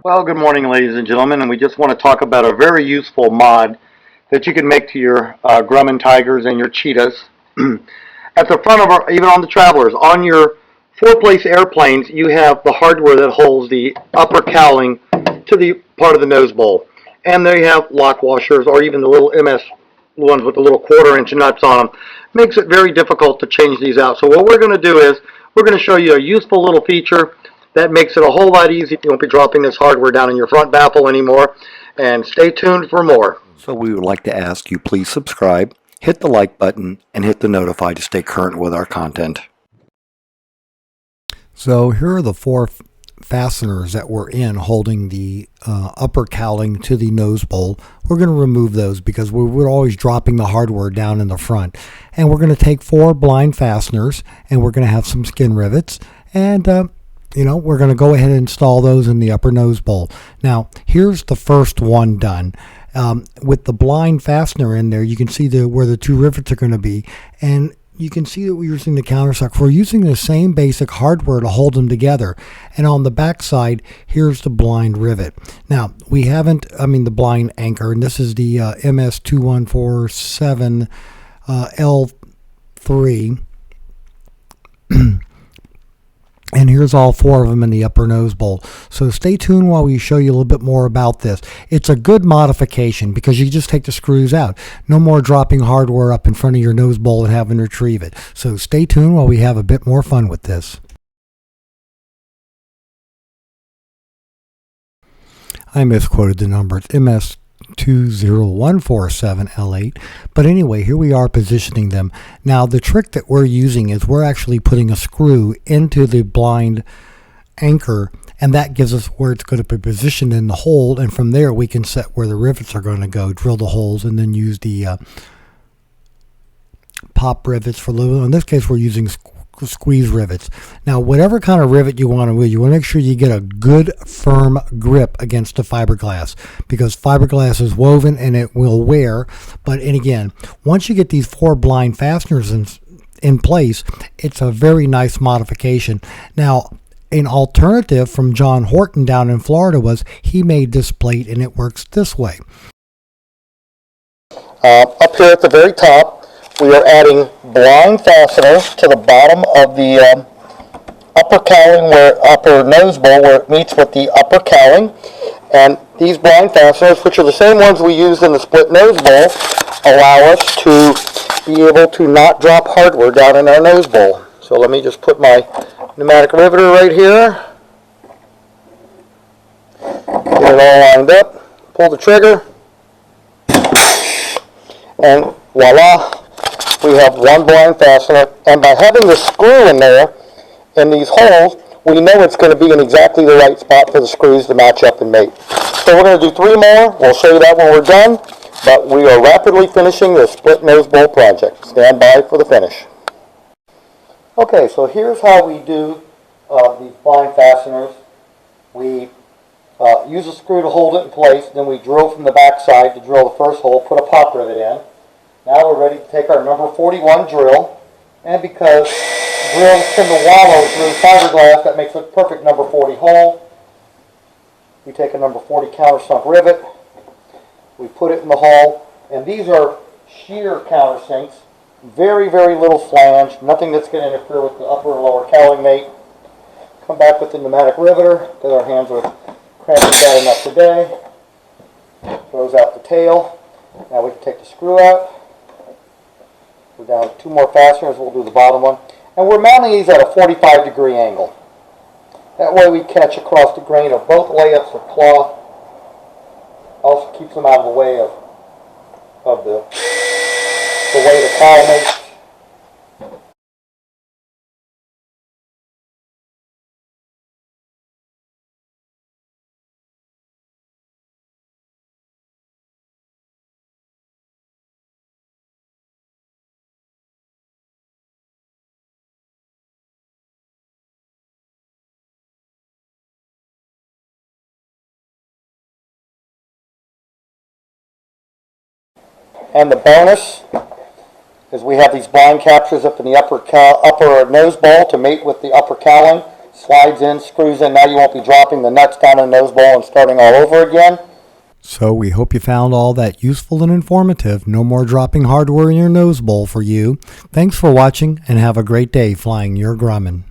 Well, good morning, ladies and gentlemen, and we just want to talk about a very useful mod that you can make to your Grumman Tigers and your Cheetahs. At the front of even on the Travelers, on your four-place airplanes, you have the hardware that holds the upper cowling to the part of the nose bowl. And they have lock washers or even the little MS ones with the little quarter-inch nuts on them. Makes it very difficult to change these out. So what we're going to do is we're going to show you a useful little feature that makes it a whole lot easier. You won't be dropping this hardware down in your front baffle anymore. And stay tuned for more. So we would like to ask you please subscribe, hit the like button, and hit the notify to stay current with our content. So here are the four fasteners that were in holding the upper cowling to the nose bowl. We're going to remove those because we're always dropping the hardware down in the front. And we're going to take four blind fasteners and we're going to have some skin rivets and we're going to go ahead and install those in the upper nose bowl. Now, here's the first one done. With the blind fastener in there, you can see where the two rivets are going to be. And you can see that we're using the countersunk. We're using the same basic hardware to hold them together. And on the back side, here's the blind rivet. Now, the blind anchor, and this is the MS2147 L3. And here's all four of them in the upper nose bowl. So stay tuned while we show you a little bit more about this. It's a good modification because you just take the screws out. No more dropping hardware up in front of your nose bowl and having to retrieve it. So stay tuned while we have a bit more fun with this. I misquoted the number. It's MS20147L8. But anyway, here we are positioning them. Now the trick that we're using is we're actually putting a screw into the blind anchor, and that gives us where it's going to be positioned in the hole, and from there we can set where the rivets are going to go, drill the holes, and then use the pop rivets for little. In this case, we're using squeeze rivets. Now, whatever kind of rivet you want to use, you want to make sure you get a good firm grip against the fiberglass, because fiberglass is woven and it will wear. And again, once you get these four blind fasteners in place, it's a very nice modification. Now, an alternative from John Horton down in Florida was he made this plate and it works this way. Up here at the very top, we are adding blind fasteners to the bottom of the upper cowling, upper nose bowl, where it meets with the upper cowling. And these blind fasteners, which are the same ones we used in the split nose bowl, allow us to be able to not drop hardware down in our nose bowl. So let me just put my pneumatic riveter right here. Get it all lined up. Pull the trigger. And voila! We have one blind fastener, and by having the screw in there, in these holes, we know it's going to be in exactly the right spot for the screws to match up and mate. So we're going to do three more. We'll show you that when we're done, but we are rapidly finishing the split nose bowl project. Stand by for the finish. Okay, so here's how we do these blind fasteners. We use a screw to hold it in place, then we drill from the back side to drill the first hole, put a pop rivet in. Now we're ready to take our number 41 drill, and because drills tend to wallow through fiberglass, that makes a perfect number 40 hole. We take a number 40 countersunk rivet, we put it in the hole, and these are shear countersinks, very, very little flange, nothing that's going to interfere with the upper or lower cowling mate. Come back with the pneumatic riveter, because our hands are cramping bad enough today. Throws out the tail. Now we can take the screw out. We're down to two more fasteners. We'll do the bottom one. And we're mounting these at a 45-degree angle. That way we catch across the grain of both layups of cloth. Also keeps them out of the way of the way the cowl makes. And the bonus is we have these blind captures up in the upper nose bowl to mate with the upper cowling. slides in, screws in. Now you won't be dropping the nuts down in the nose bowl and starting all over again. So we hope you found all that useful and informative. No more dropping hardware in your nose bowl for you. Thanks for watching and have a great day flying your Grumman.